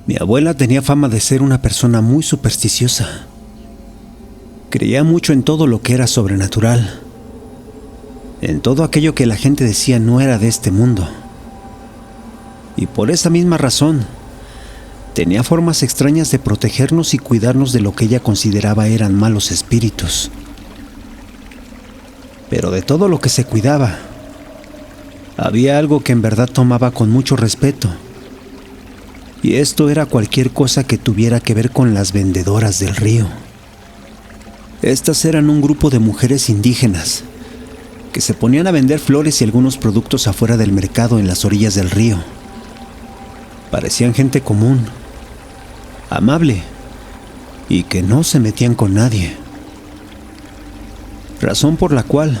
Mi abuela tenía fama de ser una persona muy supersticiosa. Creía mucho en todo lo que era sobrenatural, en todo aquello que la gente decía no era de este mundo. Y por esa misma razón, tenía formas extrañas de protegernos y cuidarnos de lo que ella consideraba eran malos espíritus. Pero de todo lo que se cuidaba, había algo que en verdad tomaba con mucho respeto. Y esto era cualquier cosa que tuviera que ver con las vendedoras del río. Estas eran un grupo de mujeres indígenas que se ponían a vender flores y algunos productos afuera del mercado en las orillas del río. Parecían gente común, amable y que no se metían con nadie. Razón por la cual,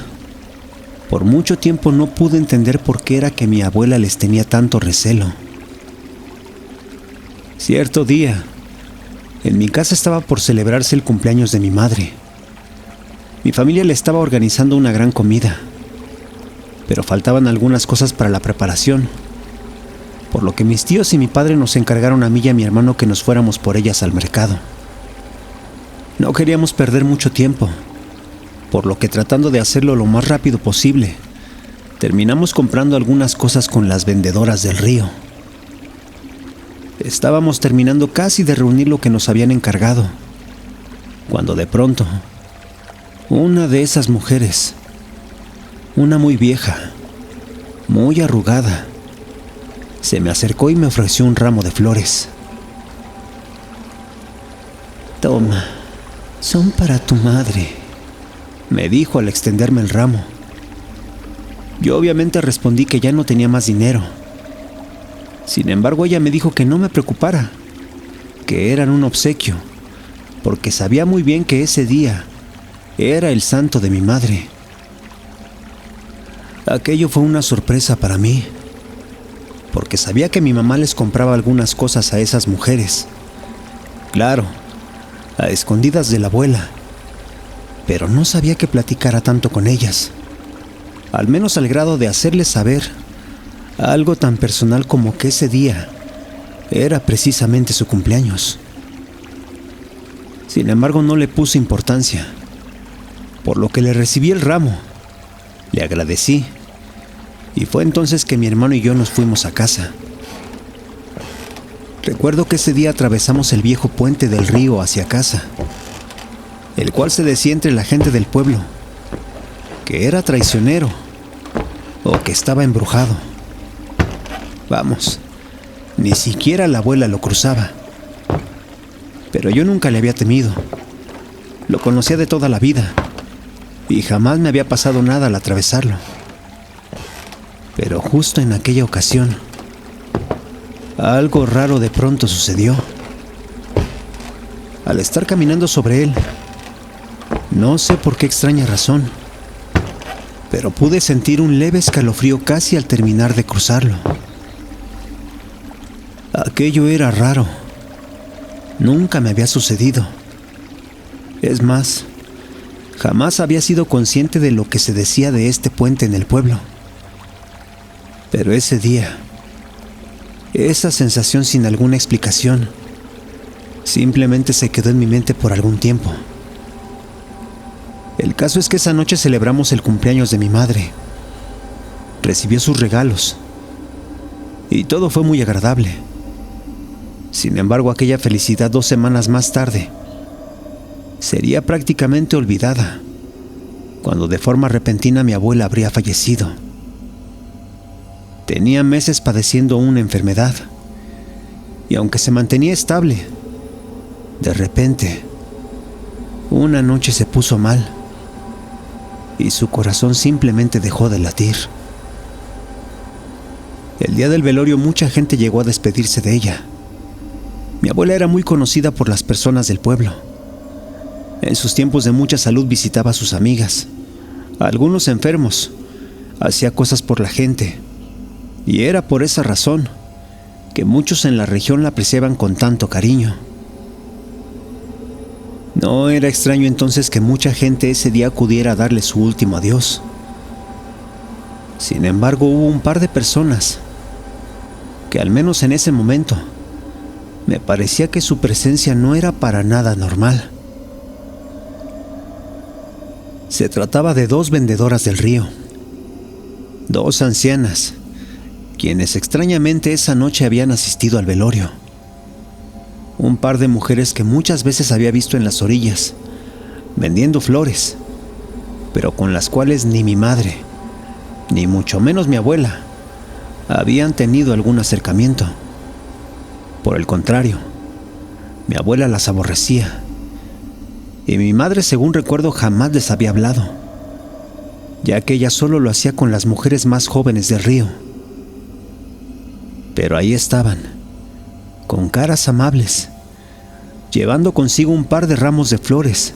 por mucho tiempo no pude entender por qué era que mi abuela les tenía tanto recelo. Cierto día, en mi casa estaba por celebrarse el cumpleaños de mi madre. Mi familia le estaba organizando una gran comida, pero faltaban algunas cosas para la preparación, por lo que mis tíos y mi padre nos encargaron a mí y a mi hermano que nos fuéramos por ellas al mercado. No queríamos perder mucho tiempo, por lo que tratando de hacerlo lo más rápido posible, terminamos comprando algunas cosas con las vendedoras del río. Estábamos terminando casi de reunir lo que nos habían encargado, cuando de pronto, una de esas mujeres, una muy vieja, muy arrugada, se me acercó y me ofreció un ramo de flores. «Toma, son para tu madre», me dijo al extenderme el ramo. Yo obviamente respondí que ya no tenía más dinero. Sin embargo, ella me dijo que no me preocupara, que eran un obsequio, porque sabía muy bien que ese día era el santo de mi madre. Aquello fue una sorpresa para mí, porque sabía que mi mamá les compraba algunas cosas a esas mujeres. Claro, a escondidas de la abuela, pero no sabía que platicara tanto con ellas, al menos al grado de hacerles saber algo tan personal como que ese día era precisamente su cumpleaños. Sin embargo, no le puse importancia, por lo que le recibí el ramo, le agradecí, y fue entonces que mi hermano y yo nos fuimos a casa. Recuerdo que ese día atravesamos el viejo puente del río hacia casa, el cual se decía entre la gente del pueblo que era traicionero o que estaba embrujado. Vamos, ni siquiera la abuela lo cruzaba. Pero yo nunca le había temido. Lo conocía de toda la vida y jamás me había pasado nada al atravesarlo. Pero justo en aquella ocasión, algo raro de pronto sucedió. Al estar caminando sobre él, no sé por qué extraña razón, pero pude sentir un leve escalofrío casi al terminar de cruzarlo. Aquello era raro. Nunca me había sucedido. Es más, jamás había sido consciente de lo que se decía de este puente en el pueblo. Pero ese día, esa sensación sin alguna explicación, simplemente se quedó en mi mente por algún tiempo. El caso es que esa noche celebramos el cumpleaños de mi madre. Recibió sus regalos y todo fue muy agradable. Sin embargo, aquella felicidad 2 semanas más tarde sería prácticamente olvidada, cuando de forma repentina mi abuela habría fallecido. Tenía meses padeciendo una enfermedad, y aunque se mantenía estable, de repente, una noche se puso mal, y su corazón simplemente dejó de latir. El día del velorio mucha gente llegó a despedirse de ella. Mi abuela era muy conocida por las personas del pueblo. En sus tiempos de mucha salud visitaba a sus amigas, a algunos enfermos, hacía cosas por la gente, y era por esa razón que muchos en la región la apreciaban con tanto cariño. No era extraño entonces que mucha gente ese día acudiera a darle su último adiós. Sin embargo, hubo un par de personas que, al menos en ese momento, Me parecía que su presencia no era para nada normal. Se trataba de 2 vendedoras del río, 2 ancianas, quienes extrañamente esa noche habían asistido al velorio. Un par de mujeres que muchas veces había visto en las orillas, vendiendo flores, pero con las cuales ni mi madre, ni mucho menos mi abuela, habían tenido algún acercamiento. Por el contrario, mi abuela las aborrecía, y mi madre, según recuerdo, jamás les había hablado, ya que ella solo lo hacía con las mujeres más jóvenes del río. Pero ahí estaban, con caras amables, llevando consigo un par de ramos de flores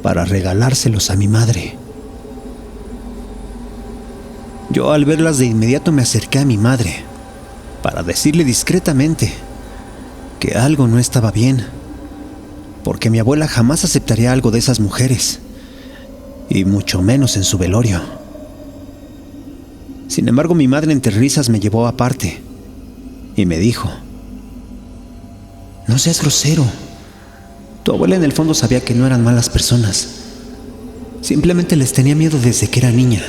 para regalárselos a mi madre. Yo, al verlas, de inmediato me acerqué a mi madre para decirle discretamente que algo no estaba bien, porque mi abuela jamás aceptaría algo de esas mujeres, y mucho menos en su velorio. Sin embargo, mi madre, entre risas, me llevó aparte y me dijo: «No seas grosero. Tu abuela en el fondo sabía que no eran malas personas. Simplemente les tenía miedo desde que era niña.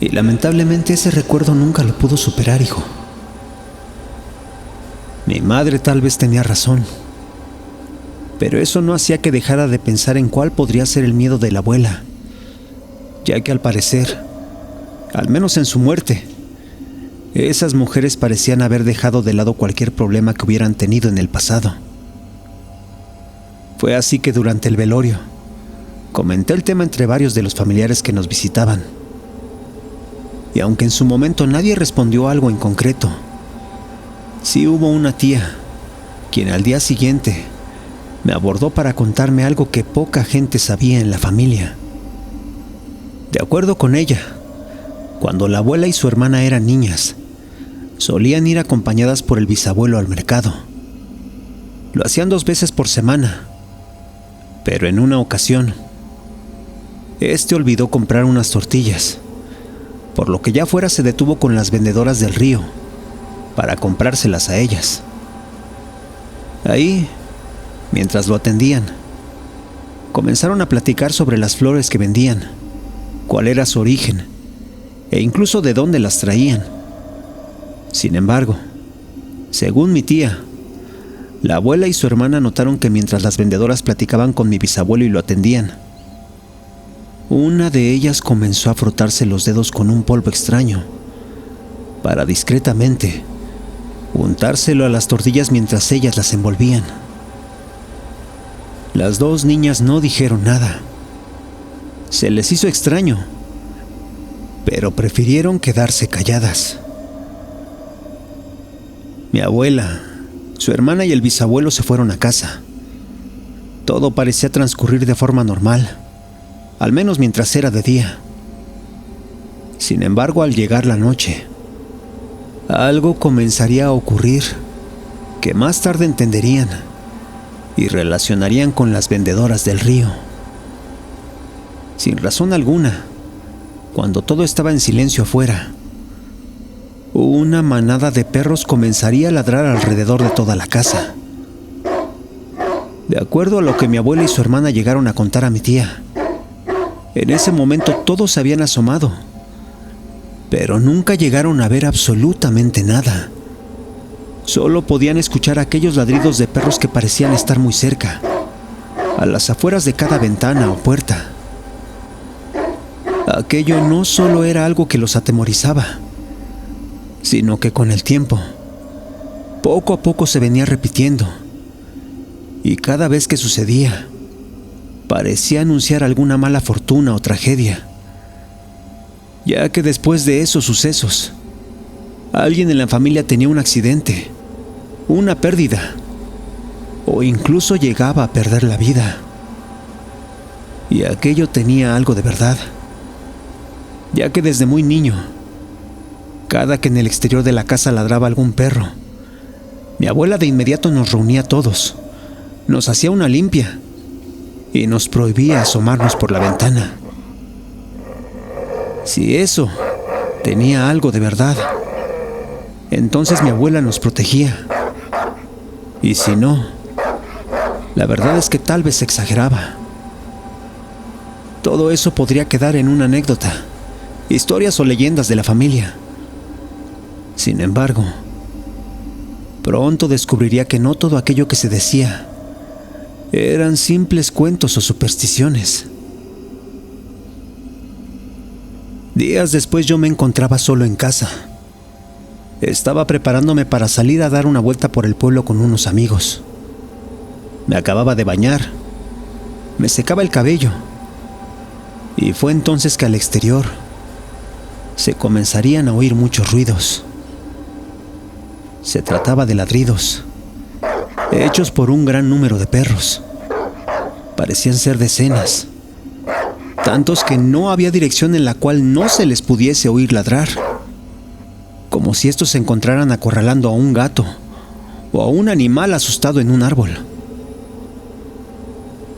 Y lamentablemente ese recuerdo nunca lo pudo superar, hijo». Mi madre tal vez tenía razón, pero eso no hacía que dejara de pensar en cuál podría ser el miedo de la abuela, ya que al parecer, al menos en su muerte, esas mujeres parecían haber dejado de lado cualquier problema que hubieran tenido en el pasado. Fue así que durante el velorio comenté el tema entre varios de los familiares que nos visitaban. Y aunque en su momento nadie respondió algo en concreto, sí hubo una tía quien al día siguiente me abordó para contarme algo que poca gente sabía en la familia. De acuerdo con ella, cuando la abuela y su hermana eran niñas, solían ir acompañadas por el bisabuelo al mercado. Lo hacían 2 veces por semana, pero en una ocasión, este olvidó comprar unas tortillas, por lo que ya fuera se detuvo con las vendedoras del río para comprárselas a ellas. Ahí, mientras lo atendían, comenzaron a platicar sobre las flores que vendían, cuál era su origen e incluso de dónde las traían. Sin embargo, según mi tía, la abuela y su hermana notaron que mientras las vendedoras platicaban con mi bisabuelo y lo atendían, una de ellas comenzó a frotarse los dedos con un polvo extraño para discretamente untárselo a las tortillas mientras ellas las envolvían. Las 2 niñas no dijeron nada. Se les hizo extraño, pero prefirieron quedarse calladas. Mi abuela, su hermana y el bisabuelo se fueron a casa. Todo parecía transcurrir de forma normal, al menos mientras era de día. Sin embargo, al llegar la noche, algo comenzaría a ocurrir que más tarde entenderían y relacionarían con las vendedoras del río. Sin razón alguna, cuando todo estaba en silencio afuera, una manada de perros comenzaría a ladrar alrededor de toda la casa. De acuerdo a lo que mi abuela y su hermana llegaron a contar a mi tía, en ese momento todos se habían asomado, pero nunca llegaron a ver absolutamente nada. Solo podían escuchar aquellos ladridos de perros que parecían estar muy cerca, a las afueras de cada ventana o puerta. Aquello no solo era algo que los atemorizaba, sino que con el tiempo, poco a poco se venía repitiendo, y cada vez que sucedía, parecía anunciar alguna mala fortuna o tragedia, ya que después de esos sucesos, alguien en la familia tenía un accidente, una pérdida, o incluso llegaba a perder la vida. Y aquello tenía algo de verdad, ya que desde muy niño, cada que en el exterior de la casa ladraba algún perro, mi abuela de inmediato nos reunía a todos, nos hacía una limpia y nos prohibía asomarnos por la ventana. Si eso tenía algo de verdad, entonces mi abuela nos protegía, Y si no, la verdad es que tal vez exageraba. Todo eso podría quedar en una anécdota, historias o leyendas de la familia. Sin embargo, pronto descubriría que no todo aquello que se decía eran simples cuentos o supersticiones. Días después yo me encontraba solo en casa. Estaba preparándome para salir a dar una vuelta por el pueblo con unos amigos. Me acababa de bañar, me secaba el cabello, y fue entonces que al exterior se comenzarían a oír muchos ruidos. Se trataba de ladridos, hechos por un gran número de perros. Parecían ser decenas, tantos que no había dirección en la cual no se les pudiese oír ladrar, como si estos se encontraran acorralando a un gato o a un animal asustado en un árbol.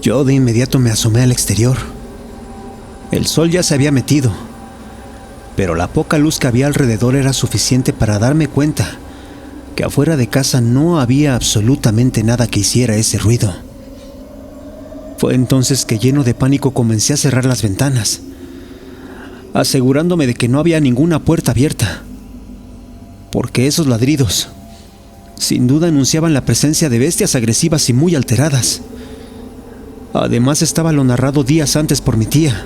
Yo de inmediato me asomé al exterior. El sol ya se había metido, pero la poca luz que había alrededor era suficiente para darme cuenta que afuera de casa no había absolutamente nada que hiciera ese ruido. Fue entonces que, lleno de pánico, comencé a cerrar las ventanas, asegurándome de que no había ninguna puerta abierta, porque esos ladridos sin duda anunciaban la presencia de bestias agresivas y muy alteradas. Además estaba lo narrado días antes por mi tía,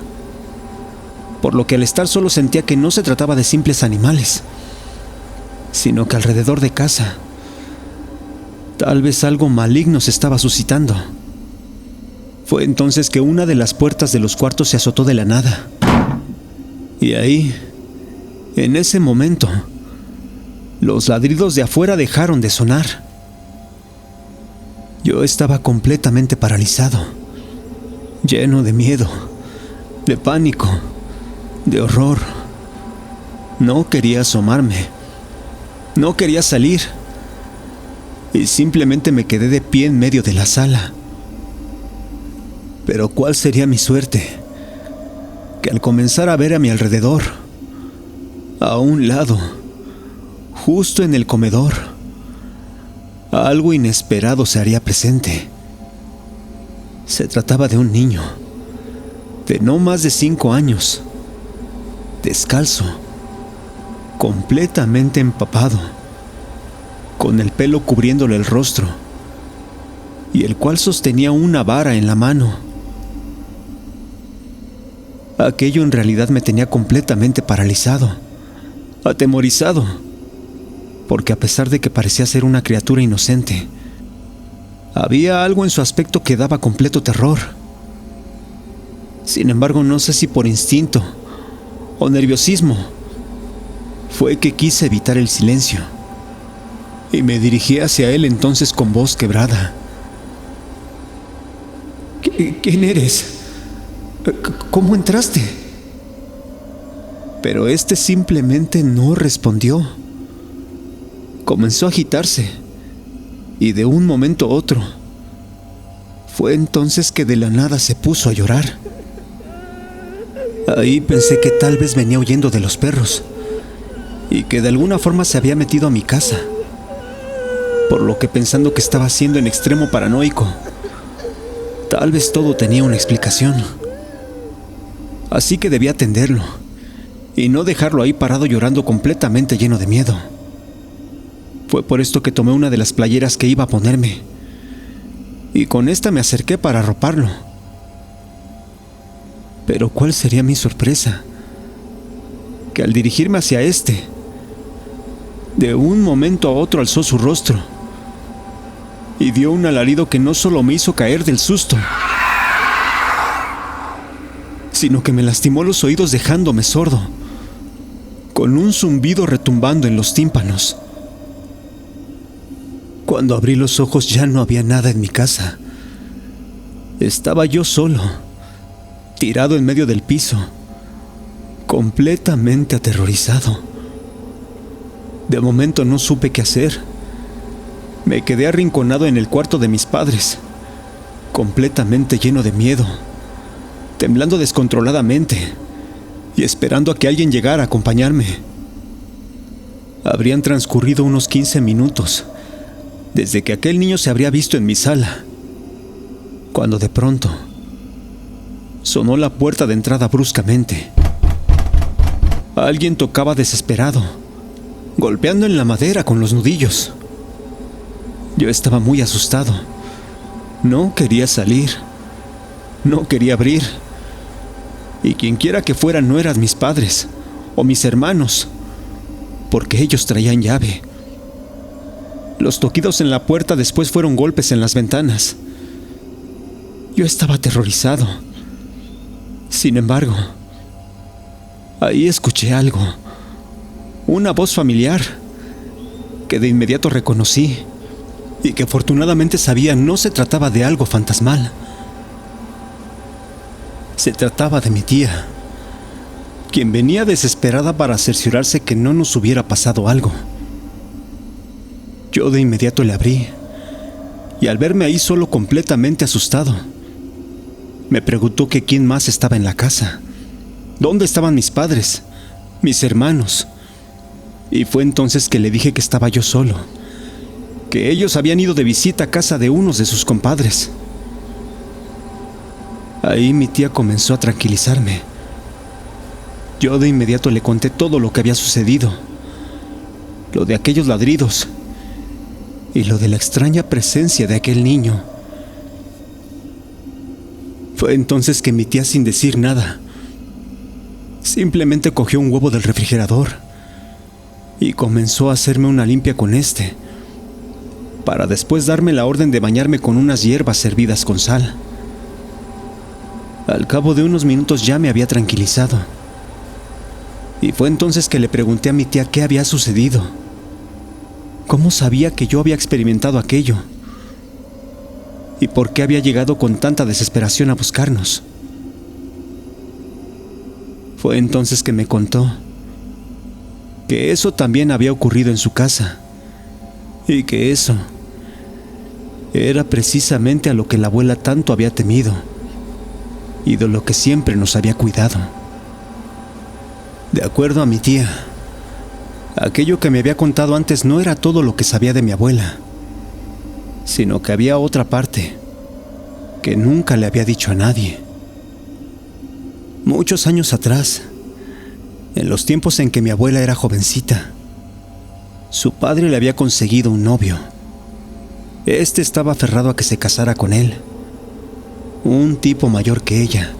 por lo que al estar solo sentía que no se trataba de simples animales, sino que alrededor de casa tal vez algo maligno se estaba suscitando. Fue entonces que una de las puertas de los cuartos se azotó de la nada, y ahí, en ese momento, los ladridos de afuera dejaron de sonar. Yo estaba completamente paralizado, lleno de miedo, de pánico, de horror. No quería asomarme, no quería salir, y simplemente me quedé de pie en medio de la sala. Pero ¿cuál sería mi suerte? Que al comenzar a ver a mi alrededor, a un lado, justo en el comedor, algo inesperado se haría presente. Se trataba de un niño, de no más de 5 años, descalzo, completamente empapado, con el pelo cubriéndole el rostro, y el cual sostenía una vara en la mano. Aquello en realidad me tenía completamente paralizado, atemorizado, porque a pesar de que parecía ser una criatura inocente, había algo en su aspecto que daba completo terror. Sin embargo, no sé si por instinto o nerviosismo, fue que quise evitar el silencio, y me dirigí hacia él entonces con voz quebrada. ¿Quién eres? ¿Cómo entraste? Pero este simplemente no respondió. Comenzó a agitarse, y de un momento a otro, fue entonces que de la nada se puso a llorar. Ahí pensé que tal vez venía huyendo de los perros, y que de alguna forma se había metido a mi casa, por lo que, pensando que estaba siendo en extremo paranoico, tal vez todo tenía una explicación. Así que debí atenderlo y no dejarlo ahí parado llorando completamente lleno de miedo. Fue por esto que tomé una de las playeras que iba a ponerme, y con esta me acerqué para arroparlo. Pero ¿cuál sería mi sorpresa? Que al dirigirme hacia este, de un momento a otro alzó su rostro y dio un alarido que no solo me hizo caer del susto, sino que me lastimó los oídos dejándome sordo, con un zumbido retumbando en los tímpanos. Cuando abrí los ojos ya no había nada en mi casa. Estaba yo solo, tirado en medio del piso, completamente aterrorizado. De momento no supe qué hacer. Me quedé arrinconado en el cuarto de mis padres, completamente lleno de miedo, temblando descontroladamente y esperando a que alguien llegara a acompañarme. Habrían transcurrido unos 15 minutos desde que aquel niño se habría visto en mi sala, cuando de pronto sonó la puerta de entrada bruscamente. Alguien tocaba desesperado, golpeando en la madera con los nudillos. Yo estaba muy asustado. No quería salir. No quería abrir. Y quienquiera que fuera no eran mis padres o mis hermanos, porque ellos traían llave. Los toquidos en la puerta después fueron golpes en las ventanas. Yo estaba aterrorizado. Sin embargo, ahí escuché algo, una voz familiar, que de inmediato reconocí y que afortunadamente sabía no se trataba de algo fantasmal. Se trataba de mi tía, quien venía desesperada para cerciorarse que no nos hubiera pasado algo. Yo de inmediato le abrí, y al verme ahí solo completamente asustado, me preguntó que quién más estaba en la casa, dónde estaban mis padres, mis hermanos, y fue entonces que le dije que estaba yo solo, que ellos habían ido de visita a casa de unos de sus compadres. Ahí mi tía comenzó a tranquilizarme. Yo de inmediato le conté todo lo que había sucedido, lo de aquellos ladridos y lo de la extraña presencia de aquel niño. Fue entonces que mi tía, sin decir nada, simplemente cogió un huevo del refrigerador y comenzó a hacerme una limpia con este, para después darme la orden de bañarme con unas hierbas servidas con sal. Al cabo de unos minutos ya me había tranquilizado, y fue entonces que le pregunté a mi tía qué había sucedido, cómo sabía que yo había experimentado aquello, y por qué había llegado con tanta desesperación a buscarnos. Fue entonces que me contó que eso también había ocurrido en su casa, y que eso era precisamente a lo que la abuela tanto había temido, y de lo que siempre nos había cuidado. De acuerdo a mi tía, aquello que me había contado antes no era todo lo que sabía de mi abuela, sino que había otra parte que nunca le había dicho a nadie. Muchos años atrás, en los tiempos en que mi abuela era jovencita, su padre le había conseguido un novio. Este estaba aferrado a que se casara con él, un tipo mayor que ella,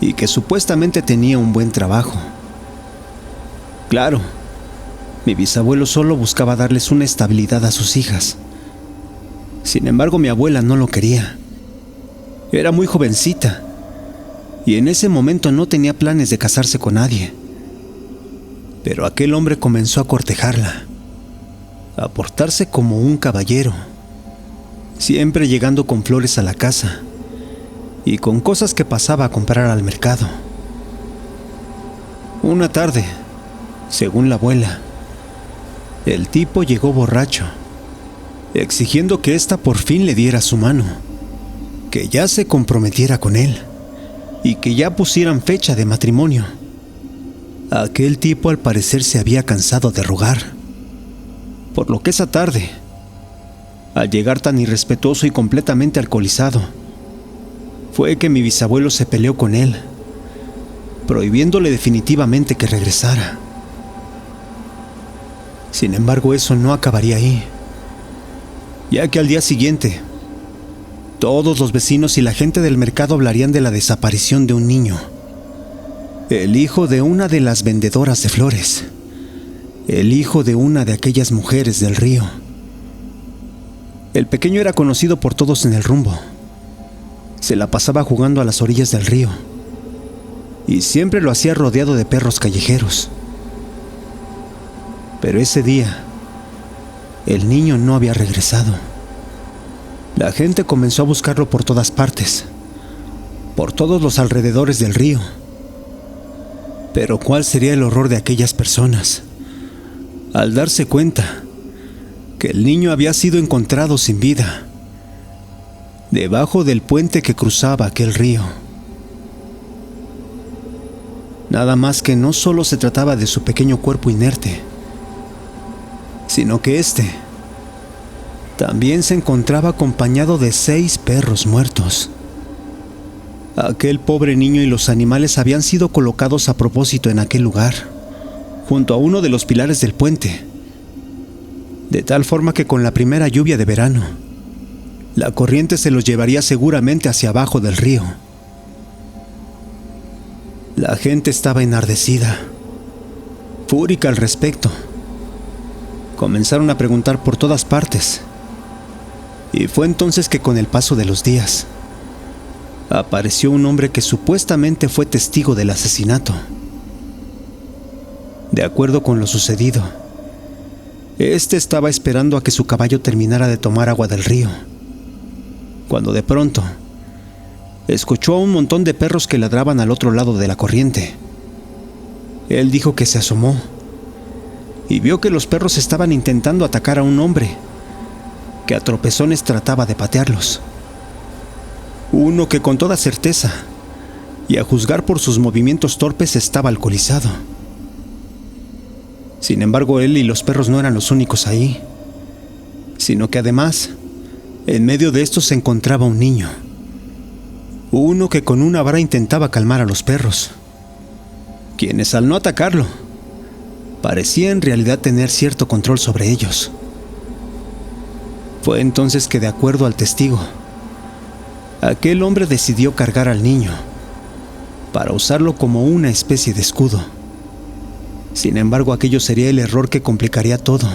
y que supuestamente tenía un buen trabajo. Claro, mi bisabuelo solo buscaba darles una estabilidad a sus hijas. Sin embargo, mi abuela no lo quería. Era muy jovencita, y en ese momento no tenía planes de casarse con nadie. Pero aquel hombre comenzó a cortejarla, a portarse como un caballero, siempre llegando con flores a la casa y con cosas que pasaba a comprar al mercado. Una tarde, según la abuela, el tipo llegó borracho, exigiendo que ésta por fin le diera su mano, que ya se comprometiera con él y que ya pusieran fecha de matrimonio. Aquel tipo al parecer se había cansado de rogar, por lo que esa tarde, al llegar tan irrespetuoso y completamente alcoholizado, fue que mi bisabuelo se peleó con él, prohibiéndole definitivamente que regresara. Sin embargo, eso no acabaría ahí, ya que al día siguiente, todos los vecinos y la gente del mercado hablarían de la desaparición de un niño, el hijo de una de las vendedoras de flores, el hijo de una de aquellas mujeres del río. El pequeño era conocido por todos en el rumbo. Se la pasaba jugando a las orillas del río, y siempre lo hacía rodeado de perros callejeros. Pero ese día, el niño no había regresado. La gente comenzó a buscarlo por todas partes, por todos los alrededores del río. Pero ¿cuál sería el horror de aquellas personas al darse cuenta que el niño había sido encontrado sin vida debajo del puente que cruzaba aquel río? Nada más que no solo se trataba de su pequeño cuerpo inerte, sino que este también se encontraba acompañado de 6 perros muertos. Aquel pobre niño y los animales habían sido colocados a propósito en aquel lugar, junto a uno de los pilares del puente, de tal forma que con la primera lluvia de verano, la corriente se los llevaría seguramente hacia abajo del río. La gente estaba enardecida, fúrica al respecto. Comenzaron a preguntar por todas partes, y fue entonces que con el paso de los días, apareció un hombre que supuestamente fue testigo del asesinato. De acuerdo con lo sucedido, este estaba esperando a que su caballo terminara de tomar agua del río, cuando de pronto escuchó a un montón de perros que ladraban al otro lado de la corriente. Él dijo que se asomó y vio que los perros estaban intentando atacar a un hombre que a tropezones trataba de patearlos. Uno que con toda certeza, y a juzgar por sus movimientos torpes, estaba alcoholizado. Sin embargo, él y los perros no eran los únicos ahí, sino que además, en medio de estos se encontraba un niño. Uno que con una vara intentaba calmar a los perros, quienes al no atacarlo, parecía en realidad tener cierto control sobre ellos. Fue entonces que, de acuerdo al testigo, aquel hombre decidió cargar al niño para usarlo como una especie de escudo. Sin embargo, aquello sería el error que complicaría todo,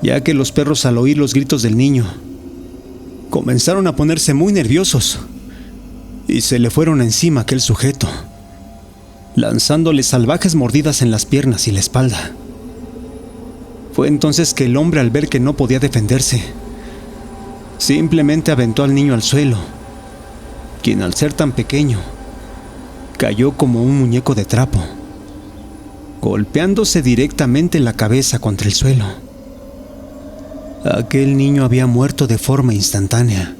ya que los perros, al oír los gritos del niño, comenzaron a ponerse muy nerviosos y se le fueron encima a aquel sujeto, lanzándole salvajes mordidas en las piernas y la espalda. Fue entonces que el hombre, al ver que no podía defenderse, simplemente aventó al niño al suelo, quien, al ser tan pequeño, cayó como un muñeco de trapo, golpeándose directamente la cabeza contra el suelo. Aquel niño había muerto de forma instantánea.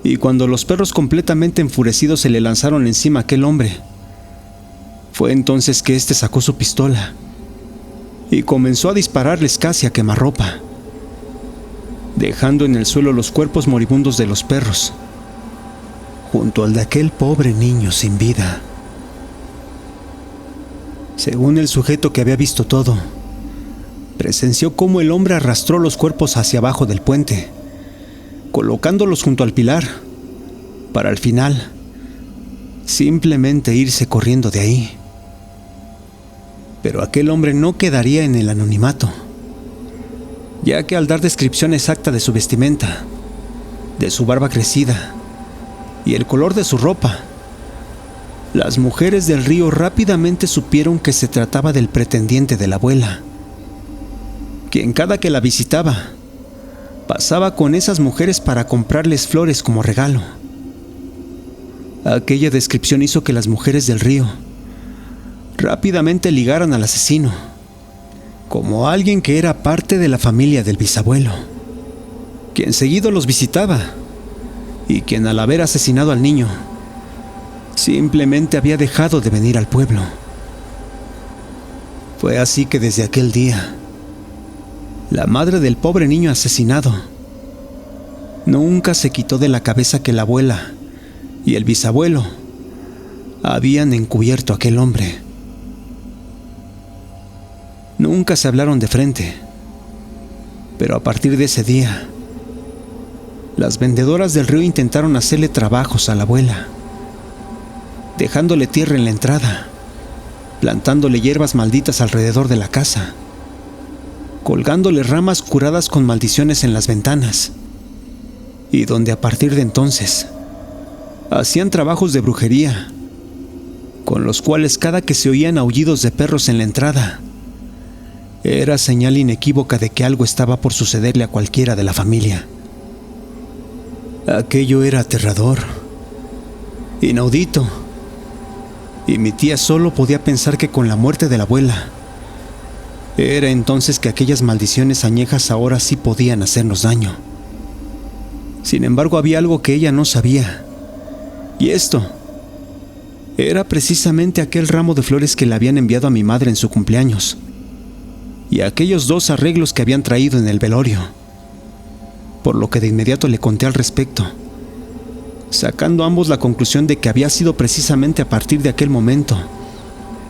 Y cuando los perros, completamente enfurecidos, se le lanzaron encima a aquel hombre, fue entonces que éste sacó su pistola y comenzó a dispararles casi a quemarropa, dejando en el suelo los cuerpos moribundos de los perros, junto al de aquel pobre niño sin vida. Según el sujeto, que había visto todo, presenció cómo el hombre arrastró los cuerpos hacia abajo del puente, colocándolos junto al pilar, para al final simplemente irse corriendo de ahí. Pero aquel hombre no quedaría en el anonimato, ya que al dar descripción exacta de su vestimenta, de su barba crecida y el color de su ropa, las mujeres del río rápidamente supieron que se trataba del pretendiente de la abuela, quien, cada que la visitaba, pasaba con esas mujeres para comprarles flores como regalo. Aquella descripción hizo que las mujeres del río rápidamente ligaran al asesino como alguien que era parte de la familia del bisabuelo, quien seguido los visitaba y quien, al haber asesinado al niño, simplemente había dejado de venir al pueblo. Fue así que desde aquel día, la madre del pobre niño asesinado nunca se quitó de la cabeza que la abuela y el bisabuelo habían encubierto a aquel hombre. Nunca se hablaron de frente, pero a partir de ese día, las vendedoras del río intentaron hacerle trabajos a la abuela, dejándole tierra en la entrada, plantándole hierbas malditas alrededor de la casa, colgándole ramas curadas con maldiciones en las ventanas, y donde a partir de entonces hacían trabajos de brujería, con los cuales, cada que se oían aullidos de perros en la entrada, era señal inequívoca de que algo estaba por sucederle a cualquiera de la familia. Aquello era aterrador, inaudito, y mi tía solo podía pensar que con la muerte de la abuela, era entonces que aquellas maldiciones añejas ahora sí podían hacernos daño. Sin embargo, había algo que ella no sabía, y esto era precisamente aquel ramo de flores que le habían enviado a mi madre en su cumpleaños, y aquellos 2 arreglos que habían traído en el velorio, por lo que de inmediato le conté al respecto, sacando ambos la conclusión de que había sido precisamente a partir de aquel momento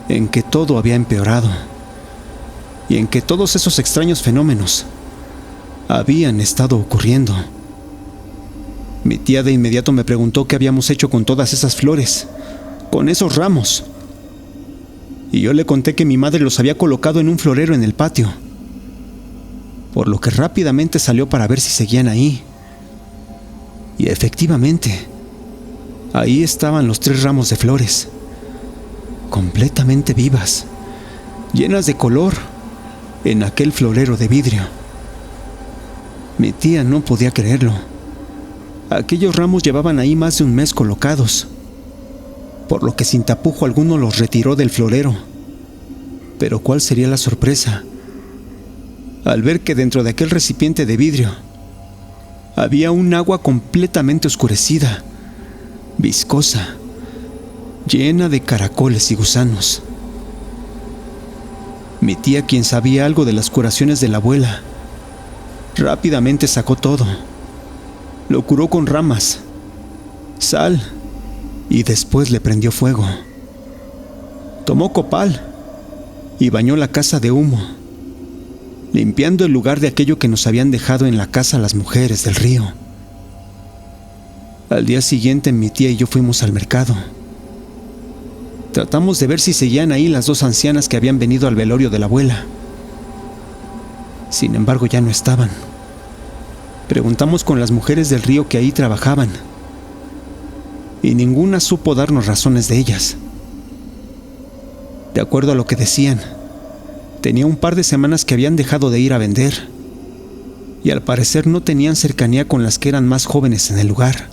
en que todo había empeorado y en que todos esos extraños fenómenos habían estado ocurriendo. Mi tía de inmediato me preguntó qué habíamos hecho con todas esas flores, con esos ramos. Y yo le conté que mi madre los había colocado en un florero en el patio, por lo que rápidamente salió para ver si seguían ahí. Y efectivamente, ahí estaban los 3 ramos de flores, completamente vivas, llenas de color, en aquel florero de vidrio. Mi tía no podía creerlo. Aquellos ramos llevaban ahí más de un mes colocados, por lo que sin tapujo alguno los retiró del florero. Pero ¿cuál sería la sorpresa al ver que dentro de aquel recipiente de vidrio había un agua completamente oscurecida, viscosa, llena de caracoles y gusanos? Mi tía, quien sabía algo de las curaciones de la abuela, rápidamente sacó todo. Lo curó con ramas, sal y después le prendió fuego. Tomó copal y bañó la casa de humo, limpiando el lugar de aquello que nos habían dejado en la casa las mujeres del río. Al día siguiente mi tía y yo fuimos al mercado. Tratamos de ver si seguían ahí las 2 ancianas que habían venido al velorio de la abuela. Sin embargo, ya no estaban. Preguntamos con las mujeres del río que ahí trabajaban, y ninguna supo darnos razones de ellas. De acuerdo a lo que decían, tenía un par de semanas que habían dejado de ir a vender, y al parecer no tenían cercanía con las que eran más jóvenes en el lugar.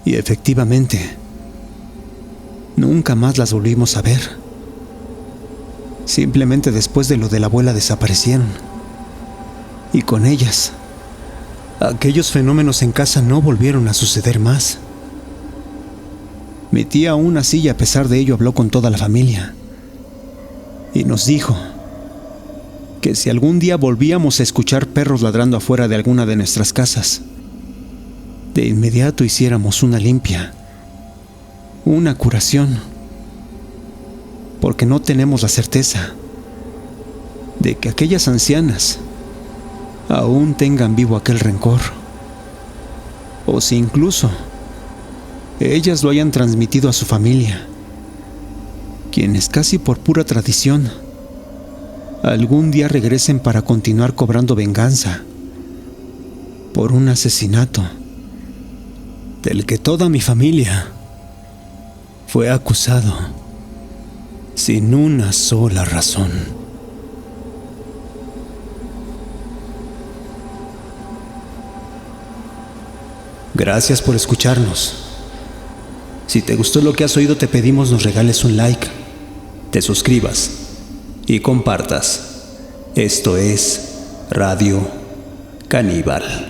Y efectivamente, nunca más las volvimos a ver. Simplemente después de lo de la abuela desaparecieron, y con ellas, aquellos fenómenos en casa no volvieron a suceder más. Mi tía aún así y a pesar de ello habló con toda la familia y nos dijo que si algún día volvíamos a escuchar perros ladrando afuera de alguna de nuestras casas, de inmediato hiciéramos una limpia, una curación, porque no tenemos la certeza de que aquellas ancianas aún tengan vivo aquel rencor, o si incluso ellas lo hayan transmitido a su familia, quienes casi por pura tradición algún día regresen para continuar cobrando venganza por un asesinato del que toda mi familia fue acusado sin una sola razón. Gracias por escucharnos. Si te gustó lo que has oído, te pedimos nos regales un like, te suscribas y compartas. Esto es Radio Caníbal.